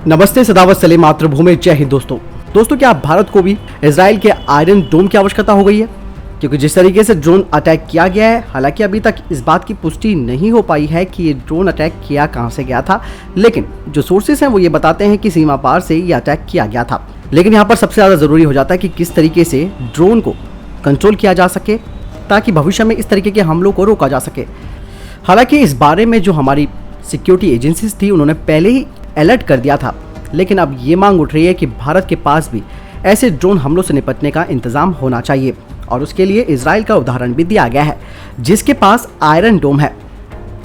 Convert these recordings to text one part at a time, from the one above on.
नमस्ते, सदावत सले मातृभूमि, जय हिंद। दोस्तों क्या भारत को भी इजराइल के आयरन डोम की आवश्यकता हो गई है? क्योंकि जिस तरीके से ड्रोन अटैक किया गया है, हालांकि अभी तक इस बात की पुष्टि नहीं हो पाई है कि ये ड्रोन अटैक किया कहां से गया था, लेकिन जो सोर्सेस हैं वो ये बताते हैं कि सीमा पार से ये अटैक किया गया था। लेकिन यहाँ पर सबसे ज़्यादा ज़रूरी हो जाता है कि किस तरीके से ड्रोन को कंट्रोल किया जा सके ताकि भविष्य में इस तरीके के हमलों को रोका जा सके। हालांकि इस बारे में जो हमारी सिक्योरिटी एजेंसीज थी उन्होंने पहले ही अलर्ट कर दिया था, लेकिन अब ये मांग उठ रही है कि भारत के पास भी ऐसे ड्रोन हमलों से निपटने का इंतजाम होना चाहिए। और उसके लिए इजराइल का उदाहरण भी दिया गया है, जिसके पास आयरन डोम है,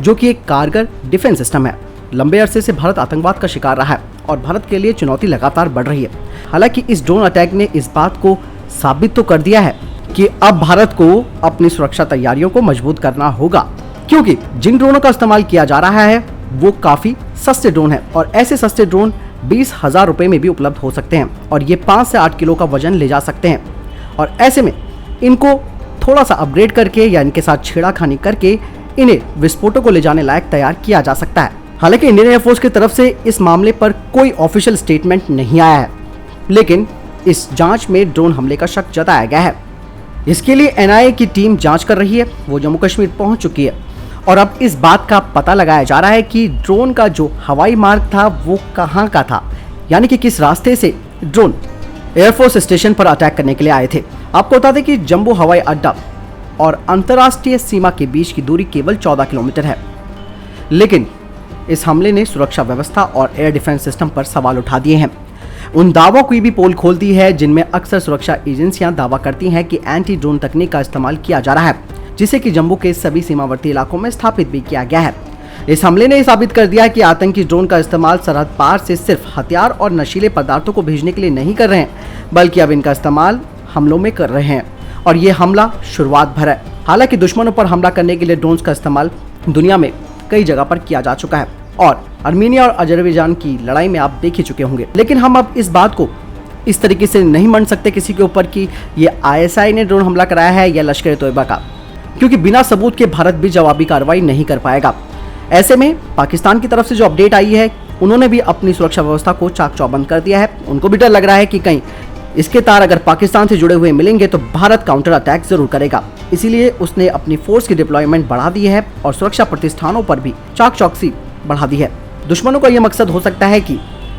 जो कि एक कारगर डिफेंस सिस्टम है। लंबे अरसे से भारत आतंकवाद का शिकार रहा है और भारत के लिए चुनौती लगातार बढ़ रही है। हालांकि इस ड्रोन अटैक ने इस बात को साबित तो कर दिया है कि अब भारत को अपनी सुरक्षा तैयारियों को मजबूत करना होगा, क्योंकि जिन ड्रोनों का इस्तेमाल किया जा रहा है वो काफी सस्ते ड्रोन है और ऐसे सस्ते ड्रोन 20,000 रुपए में भी उपलब्ध हो सकते हैं और ये 5 से 8 किलो का वजन ले जा सकते हैं। और ऐसे में इनको थोड़ा सा अपग्रेड करके या इनके साथ छेड़ाखानी करके इन्हें विस्फोटों को ले जाने लायक तैयार किया जा सकता है। हालांकि इंडियन एयरफोर्स की तरफ से इस मामले पर कोई ऑफिशियल स्टेटमेंट नहीं आया है, लेकिन इस जांच में ड्रोन हमले का शक जताया गया है। इसके लिए एनआईए की टीम जांच कर रही है, वो जम्मू कश्मीर पहुंच चुकी है और अब इस बात का पता लगाया जा रहा है कि ड्रोन का जो हवाई मार्ग था वो कहां का था, यानी कि किस रास्ते से ड्रोन एयरफोर्स स्टेशन पर अटैक करने के लिए आए थे। आपको बता दें कि जम्मू हवाई अड्डा और अंतर्राष्ट्रीय सीमा के बीच की दूरी केवल 14 किलोमीटर है, लेकिन इस हमले ने सुरक्षा व्यवस्था और एयर डिफेंस सिस्टम पर सवाल उठा दिए हैं। उन दावों की भी पोल खोल दी है जिनमें अक्सर सुरक्षा एजेंसियां दावा करती हैं कि एंटी ड्रोन तकनीक का इस्तेमाल किया जा रहा है, जिसे कि जम्मू के सभी सीमावर्ती इलाकों में स्थापित भी किया गया है। इस हमले ने साबित कर दिया कि आतंकी ड्रोन का इस्तेमाल सरहद पार से सिर्फ हथियार और नशीले पदार्थों को भेजने के लिए नहीं कर रहे हैं, बल्कि अब इनका इस्तेमाल हमलों में कर रहे हैं और ये हमला शुरुआत भर है। हालांकि दुश्मनों पर हमला करने के लिए ड्रोन्स का इस्तेमाल दुनिया में कई जगह पर किया जा चुका है और आर्मीनिया और अजरबैजान की लड़ाई में आप देख ही चुके होंगे। लेकिन हम अब इस बात को इस तरीके से नहीं मान सकते किसी के ऊपर कि ये आईएसआई ने ड्रोन हमला कराया है या लश्कर तोयबा का, क्योंकि बिना सबूत के भारत भी जवाबी कार्रवाई नहीं कर पाएगा। ऐसे में पाकिस्तान की तरफ से जो अपडेट आई है, उन्होंने भी अपनी सुरक्षा व्यवस्था को चाक चौबंद कर दिया है। उनको भी डर लग रहा है कि कहीं इसके तार अगर पाकिस्तान से जुड़े हुए मिलेंगे तो भारत काउंटर अटैक जरूर करेगा। इसीलिए उसने अपनी फोर्स की डिप्लॉयमेंट बढ़ा दी है और सुरक्षा प्रतिष्ठानों पर भी चाक चौकसी बढ़ा दी है। दुश्मनों का यह मकसद हो सकता है कि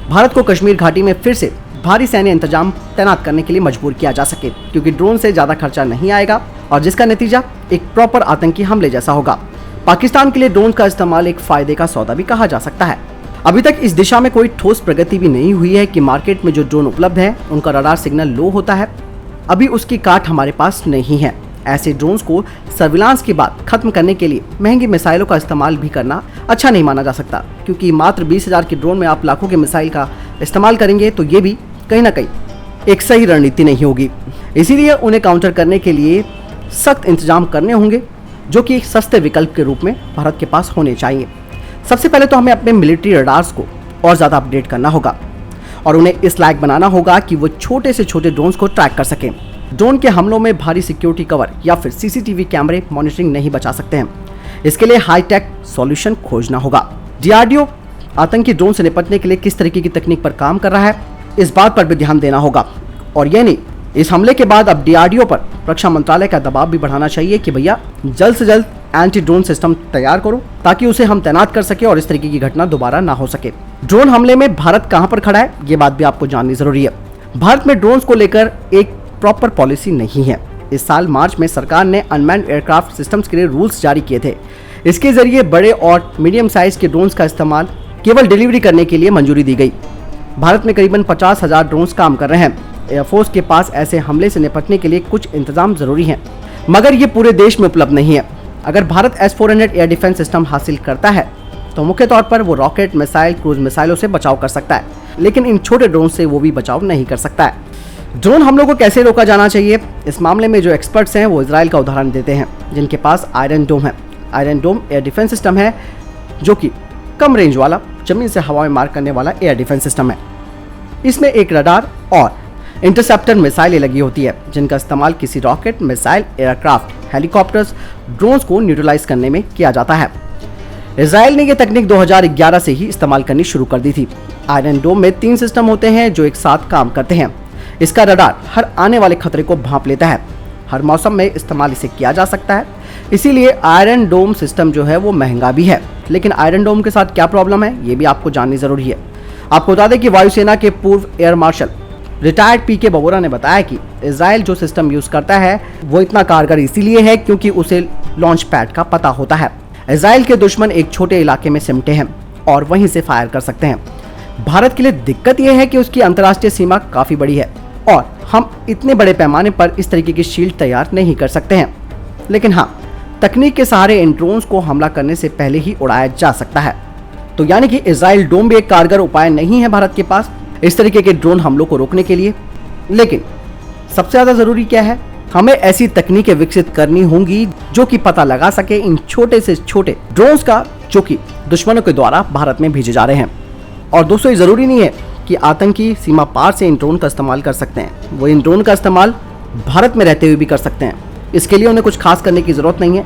भारत को कश्मीर घाटी में फिर से भारी सैन्य इंतजाम तैनात करने के लिए मजबूर किया जा सके, क्योंकि ड्रोन से ज्यादा खर्चा नहीं आएगा और जिसका नतीजा एक प्रॉपर आतंकी हमले जैसा होगा। पाकिस्तान के लिए ड्रोन का इस्तेमाल एक फायदे का सौदा भी कहा जा सकता है। अभी तक इस दिशा में कोई ठोस प्रगति भी नहीं हुई है कि मार्केट में जो ड्रोन उपलब्ध है उनका रडार सिग्नल लो होता है। अभी उसकी काट हमारे पास नहीं है। ऐसे ड्रोन्स को सर्विलांस की बात खत्म करने के लिए महंगी मिसाइलों का इस्तेमाल भी करना अच्छा नहीं माना जा सकता, क्योंकि मात्र 20,000 के ड्रोन में आप लाखों के मिसाइल का इस्तेमाल करेंगे तो ये भी कहीं ना कहीं एक सही रणनीति नहीं होगी। इसीलिए उन्हें काउंटर करने के लिए सख्त इंतजाम करने होंगे, जो कि एक सस्ते विकल्प के रूप में भारत के पास होने चाहिए। सबसे पहले तो हमें अपने मिलिट्री रडार्स को और ज़्यादा अपडेट करना होगा और उन्हें इस लायक बनाना होगा कि वो छोटे से छोटे ड्रोन्स को ट्रैक कर सकें। ड्रोन के हमलों में भारी सिक्योरिटी कवर या फिर सीसीटीवी कैमरे मॉनिटरिंग नहीं बचा सकते हैं। इसके लिए हाईटेक सॉल्यूशन खोजना होगा। डीआरडीओ आतंकी ड्रोन से निपटने के लिए किस तरीके की तकनीक पर काम कर रहा है, इस बात पर भी ध्यान देना होगा। और ये नहीं, इस हमले के बाद अब डीआरडीओ पर रक्षा मंत्रालय का दबाव भी बढ़ाना चाहिए कि भैया जल्द से जल्द एंटी ड्रोन सिस्टम तैयार करो, ताकि उसे हम तैनात कर सके और इस तरीके की घटना दोबारा ना हो सके। ड्रोन हमले में भारत कहां पर खड़ा है, ये बात भी आपको जाननी जरूरी है। भारत में ड्रोन्स को लेकर एक प्रॉपर पॉलिसी नहीं है। इस साल मार्च में सरकार ने अनमैन्ड एयरक्राफ्ट सिस्टम्स के लिए रूल्स जारी किए थे। इसके जरिए बड़े और मीडियम साइज के ड्रोन्स का इस्तेमाल केवल डिलीवरी करने के लिए मंजूरी दी गई। भारत में करीबन 50,000 ड्रोन्स काम कर रहे हैं। एयरफोर्स के पास ऐसे हमले से निपटने के लिए कुछ इंतजाम जरूरी हैं, मगर ये पूरे देश में उपलब्ध नहीं है। अगर Bharat S-400 air defence system हासिल करता है तो मुख्य तौर पर वो रॉकेट, मिसाइल, क्रूज मिसाइलों से बचाव कर सकता है, लेकिन इन छोटे ड्रोन से वो भी बचाव नहीं कर सकता है। ड्रोन हमलों को कैसे रोका जाना चाहिए, इस मामले में जो एक्सपर्ट्स हैं वो इजराइल का उदाहरण देते हैं, जिनके पास आयरन डोम है। आयरन डोम एयर डिफेंस सिस्टम है, जो कि कम रेंज वाला, जमीन से हवा में मार करने वाला एयर डिफेंस सिस्टम है। इसमें एक रडार और इंटरसेप्टर मिसाइलें लगी होती है, जिनका इस्तेमाल किसी rocket, missile, aircraft, helicopters, drones को न्यूट्रलाइज करने में किया जाता है। इजराइल ने यह तकनीक 2011 से ही इस्तेमाल करनी शुरू कर दी थी आयरन डोम में 3 सिस्टम होते हैं जो एक साथ काम करते हैं। इसका रडार हर आने वाले खतरे को भांप लेता है। हर मौसम में इस्तेमाल इसे किया जा सकता है। इसीलिए आयरन डोम सिस्टम जो है वो महंगा भी है। लेकिन आयरन डोम के साथ क्या प्रॉब्लम है ये भी आपको जाननी जरूरी है। आपको बता दें कि वायुसेना के पूर्व एयर मार्शल रिटायर्ड पीके बबोरा ने बताया कि इजराइल जो सिस्टम यूज करता है वो इतना कारगर इसीलिए है क्योंकि उसे लॉन्च पैड का पता होता है। इजराइल के दुश्मन एक छोटे इलाके में सिमटे हैं और वहीं से फायर कर सकते हैं। भारत के लिए दिक्कत यह है कि उसकी अंतर्राष्ट्रीय सीमा काफी बड़ी है और हम इतने बड़े पैमाने पर इस तरीके की शील्ड तैयार नहीं कर सकते हैं। लेकिन हाँ, तकनीक के सहारे इन ड्रोन्स को हमला करने से पहले ही उड़ाया जा सकता है। तो यानी कि इजराइल डोम भी एक कारगर उपाय नहीं है भारत के पास इस तरीके के ड्रोन हमलों को रोकने के लिए। लेकिन सबसे ज्यादा जरूरी क्या है, हमें ऐसी तकनीकें विकसित करनी होंगी जो कि पता लगा सके इन छोटे से छोटे ड्रोन्स का जो कि दुश्मनों के द्वारा भारत में भेजे जा रहे हैं। और दोस्तों, ये जरूरी नहीं है कि आतंकी सीमा पार से इन ड्रोन का इस्तेमाल कर सकते हैं। वो इन ड्रोन का इस्तेमाल भारत में रहते हुए भी कर सकते हैं। इसके लिए उन्हें कुछ खास करने की जरूरत नहीं है।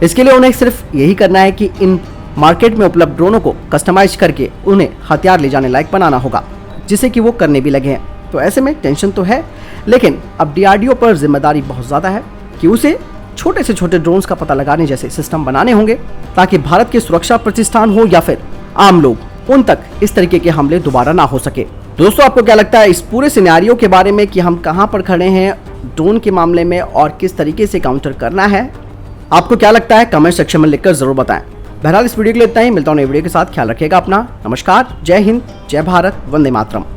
इसके लिए उन्हें सिर्फ यही करना है कि इन मार्केट में उपलब्ध ड्रोनों को कस्टमाइज करके उन्हें हथियार ले जाने लायक बनाना होगा, जिसे कि वो करने भी लगे हैं। तो ऐसे में टेंशन तो है, लेकिन अब DRDO पर जिम्मेदारी बहुत ज़्यादा है कि उसे छोटे से छोटे ड्रोन्स का पता लगाने जैसे सिस्टम बनाने होंगे ताकि भारत के सुरक्षा प्रतिष्ठान हो या फिर आम लोग उन तक इस तरीके के हमले दोबारा ना हो सके। दोस्तों, आपको क्या लगता है इस पूरे सिनेरियो के बारे में कि हम कहां पर खड़े हैं ड्रोन के मामले में और किस तरीके से काउंटर करना है? आपको क्या लगता है कमेंट सेक्शन में लिखकर जरूर बताएं। बहरहाल इस वीडियो के लिए इतना ही। मिलता हूं नई वीडियो के साथ। ख्याल रखिएगा अपना। नमस्कार, जय हिंद, जय भारत, वंदे मातरम।